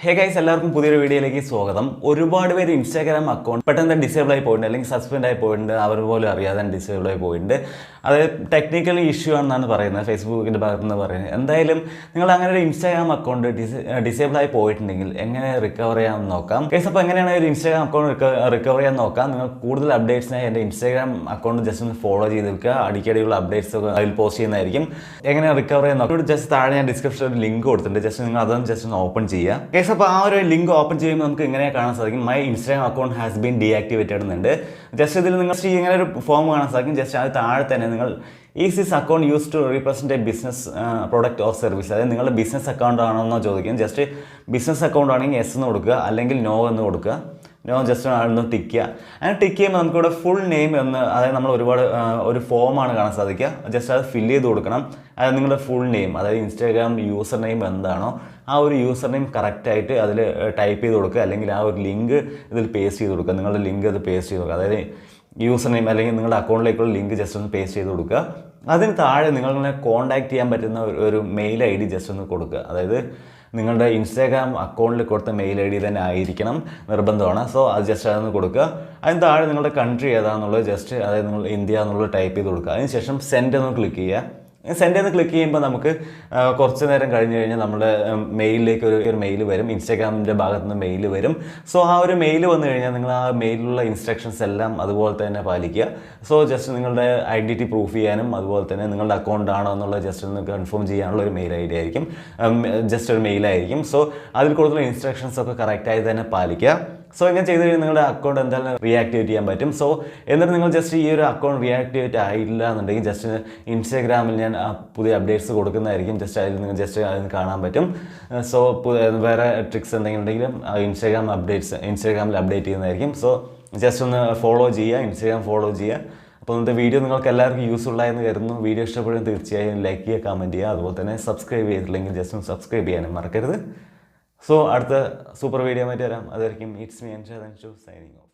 Hey guys, എല്ലാവർക്കും പുതിയൊരു വീഡിയോയിലേക്ക് സ്വാഗതം. ഒരുപാട് പേര് ഇൻസ്റ്റാഗ്രാം അക്കൗണ്ട് പെട്ടെന്ന് ഡിസേബിൾ ആയി പോയിട്ടുണ്ട്, അല്ലെങ്കിൽ സസ്പെൻഡ് ആയി പോയിട്ടുണ്ട്, അവർ പോലും അറിയാതെ ഡിസേബിൾ ആയി പോയിട്ടുണ്ട്. അത് ടെക്നിക്കലി ഇഷ്യൂ ആണെന്നാണ് പറയുന്നത്, ഫേസ്ബുക്കിൻ്റെ ഭാഗത്ത് നിന്ന് പറയുന്നത്. എന്തായാലും നിങ്ങൾ അങ്ങനെ ഒരു ഇൻസ്റ്റാഗ്രാം അക്കൗണ്ട് ഡിസേബിൾ ആയി പോയിട്ടുണ്ടെങ്കിൽ എങ്ങനെ റിക്കവർ ചെയ്യാമെന്ന് നോക്കാം. ഗൈസ്, അപ്പോൾ എങ്ങനെയാണ് ഒരു ഇൻസ്റ്റാഗ്രാം അക്കൗണ്ട് റിക്കവർ ചെയ്യാൻ നോക്കാം. നിങ്ങൾ കൂടുതൽ അപ്ഡേറ്റ്സിനായി എൻ്റെ ഇൻസ്റ്റാഗ്രാം അക്കൗണ്ട് ജസ്റ്റ് ഒന്ന് ഫോളോ ചെയ്ത് വെക്കുക. അടിക്കടിയുള്ള അപ്ഡേറ്റ്സ് ഒക്കെ അതിൽ പോസ്റ്റ് ചെയ്യുന്നതായിരിക്കും. എങ്ങനെ റിക്കവർ ചെയ്യാൻ നോക്കാം. ജസ്റ്റ് താഴെ ഞാൻ ഡിസ്ക്രിപ്ഷനിൽ ഒരു ലിങ്ക് കൊടുത്തിട്ടുണ്ട്. ജസ്റ്റ് നിങ്ങൾ അതൊന്ന് ജസ്റ്റ് ഒന്ന് ഓപ്പൺ ചെയ്യുക. അപ്പോൾ ആ ഒരു ലിങ്ക് ഓപ്പൺ ചെയ്യുമ്പോൾ നമുക്ക് ഇങ്ങനെ കാണാൻ സാധിക്കും, my Instagram account has been deactivated എന്നുണ്ട്. ജസ്റ്റ് ഇതിൽ നിങ്ങൾ ഇങ്ങനെ ഒരു ഫോം കാണാൻ സാധിക്കും. ജസ്റ്റ് അത് താഴെ തന്നെ നിങ്ങൾ is this account use to represent a business product or service, അതായത് നിങ്ങളുടെ ബിസിനസ് അക്കൗണ്ട് ആണെന്നോ ചോദിക്കും. ജസ്റ്റ് ബിസിനസ് അക്കൗണ്ട് ആണെങ്കിൽ എസ് എന്ന് കൊടുക്കുക, അല്ലെങ്കിൽ നോ എന്ന് കൊടുക്കുക. നോ ജസ്റ്റ് ആണെന്ന് ടിക്ക് ചെയ്യുക. അങ്ങനെ ടിക്ക് ചെയ്യുമ്പോൾ നമുക്കിവിടെ ഫുൾ നെയിം എന്ന്, അതായത് നമ്മൾ ഒരുപാട് ഒരു ഫോമാണ് കാണാൻ സാധിക്കുക. ജസ്റ്റ് അത് ഫില്ല് ചെയ്ത് കൊടുക്കണം. അതായത് നിങ്ങളുടെ ഫുൾ നെയിം, അതായത് ഇൻസ്റ്റാഗ്രാം യൂസർ നെയിം എന്താണോ ആ ഒരു യൂസർ നെയിം കറക്റ്റായിട്ട് അതിൽ ടൈപ്പ് ചെയ്ത് കൊടുക്കുക, അല്ലെങ്കിൽ ആ ഒരു ലിങ്ക് ഇതിൽ പേസ്റ്റ് ചെയ്ത് കൊടുക്കുക. നിങ്ങളുടെ ലിങ്ക് അത് പേസ്റ്റ് ചെയ്ത് കൊടുക്കുക. അതായത് യൂസർ നെയിം അല്ലെങ്കിൽ നിങ്ങളുടെ അക്കൗണ്ടിലേക്കുള്ള ലിങ്ക് ജസ്റ്റ് ഒന്ന് പേസ്റ്റ് ചെയ്ത് കൊടുക്കുക. അതിന് താഴെ നിങ്ങളെ കോൺടാക്ട് ചെയ്യാൻ പറ്റുന്ന ഒരു മെയിൽ ഐ ഡി ജസ്റ്റ് ഒന്ന് കൊടുക്കുക. അതായത് നിങ്ങളുടെ ഇൻസ്റ്റാഗ്രാം അക്കൗണ്ടിൽ കൊടുത്ത മെയിൽ ഐ ഡി തന്നെ ആയിരിക്കണം, നിർബന്ധമാണ്. സോ അത് ജസ്റ്റ് അതൊന്ന് കൊടുക്കുക. അതിന് താഴെ നിങ്ങളുടെ കൺട്രി ഏതാണെന്നുള്ളത് ജസ്റ്റ്, അതായത് നിങ്ങൾ ഇന്ത്യ എന്നുള്ളത് ടൈപ്പ് ചെയ്ത് കൊടുക്കുക. അതിനുശേഷം സെൻഡ് എന്ന് ക്ലിക്ക് ചെയ്യുക. സെൻഡ് എന്ന് ക്ലിക്ക് ചെയ്യുമ്പോൾ നമുക്ക് കുറച്ച് നേരം കഴിഞ്ഞ് കഴിഞ്ഞാൽ നമ്മുടെ മെയിലിലേക്ക് ഒരു മെയിൽ വരും. ഇൻസ്റ്റാഗ്രാമിൻ്റെ ഭാഗത്ത് നിന്ന് മെയിൽ വരും. സോ ആ ഒരു മെയിൽ വന്നു കഴിഞ്ഞാൽ നിങ്ങൾ ആ മെയിലിലുള്ള ഇൻസ്ട്രക്ഷൻസ് എല്ലാം അതുപോലെ തന്നെ പാലിക്കുക. സോ ജസ്റ്റ് നിങ്ങളുടെ ഐഡൻറ്റിറ്റി പ്രൂഫ് ചെയ്യാനും അതുപോലെ തന്നെ നിങ്ങളുടെ അക്കൗണ്ട് ആണോ എന്നുള്ളത് ജസ്റ്റ് ഒന്ന് കൺഫേം ചെയ്യാനുള്ള ഒരു മെയിൽ ഐ ഡി ആയിരിക്കും, ജസ്റ്റ് ഒരു മെയിലായിരിക്കും. സോ അതിൽ കൊടുത്തുള്ള ഇൻസ്ട്രക്ഷൻസ് ഒക്കെ കറക്റ്റായി തന്നെ പാലിക്കുക. സോ ഇങ്ങനെ ചെയ്ത് കഴിഞ്ഞാൽ നിങ്ങളുടെ അക്കൗണ്ട് എന്തായാലും റീആക്ടിവേറ്റ് ചെയ്യാൻ പറ്റും. സോ എന്നിട്ട് നിങ്ങൾ ജസ്റ്റ് ഈ ഒരു അക്കൗണ്ട് റീആക്ടിവേറ്റ് ആയില്ല എന്നുണ്ടെങ്കിൽ ജസ്റ്റ് ഇൻസ്റ്റാഗ്രാമിൽ ഞാൻ പുതിയ അപ്ഡേറ്റ്സ് കൊടുക്കുന്നതായിരിക്കും. ജസ്റ്റ് അതിൽ നിങ്ങൾ ജസ്റ്റ് അതിന് കാണാൻ പറ്റും. സോ വേറെ ട്രിക്സ് എന്തെങ്കിലും ഉണ്ടെങ്കിലും ഇൻസ്റ്റാഗ്രാമിൽ അപ്ഡേറ്റ് ചെയ്യുന്നതായിരിക്കും. സോ ജസ്റ്റ് ഒന്ന് ഫോളോ ചെയ്യുക, ഇൻസ്റ്റാഗ്രാം ഫോളോ ചെയ്യുക. അപ്പോൾ ഇന്നത്തെ വീഡിയോ നിങ്ങൾക്ക് എല്ലാവർക്കും യൂസ്ഫുൾ ആയെന്ന് കരുതുന്നു. വീഡിയോ ഇഷ്ടപ്പെടും തീർച്ചയായും ലൈക്ക് ചെയ്യുക, കമൻറ്റ് ചെയ്യുക. അതുപോലെ തന്നെ സബ്സ്ക്രൈബ് ചെയ്തിട്ടില്ലെങ്കിൽ ജസ്റ്റ് ഒന്ന് സബ്സ്ക്രൈബ് ചെയ്യാനും മറക്കരുത്. സോ അടുത്ത സൂപ്പർ വീഡിയോ ആയിട്ട് വരാം. അതായിരിക്കും it's me and signing off.